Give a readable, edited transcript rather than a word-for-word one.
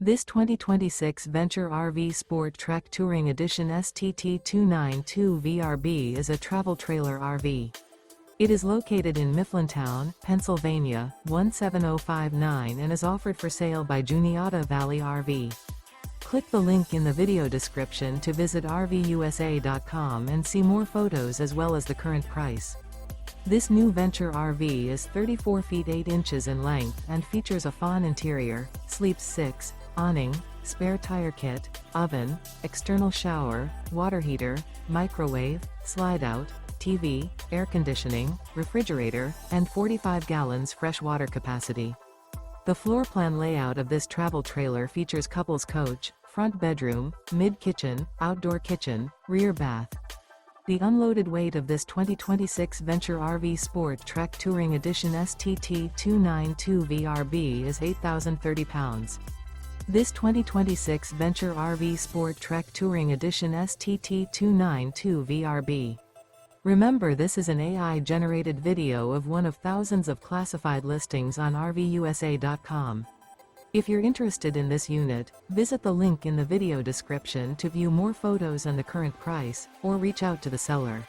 This 2026 Venture RV SportTrek Touring Edition STT292VRB is a travel trailer RV. It is located in Mifflintown, Pennsylvania, 17059 and is offered for sale by Juniata Valley RV. Click the link in the video description to visit RVUSA.com and see more photos as well as the current price. This new Venture RV is 34 feet 8 inches in length and features a Fawn interior, sleeps 6, awning, spare tire kit, oven, external shower, water heater, microwave, slide-out, TV, air conditioning, refrigerator, and 45 gallons fresh water capacity. The floor plan layout of this travel trailer features couples coach, front bedroom, mid-kitchen, outdoor kitchen, rear bath. The unloaded weight of this 2026 Venture RV SportTrek Touring Edition STT292VRB is 8,030 pounds. This 2026 Venture RV SportTrek Touring Edition STT292VRB. Remember, this is an AI-generated video of one of thousands of classified listings on RVUSA.com. If you're interested in this unit, visit the link in the video description to view more photos and the current price, or reach out to the seller.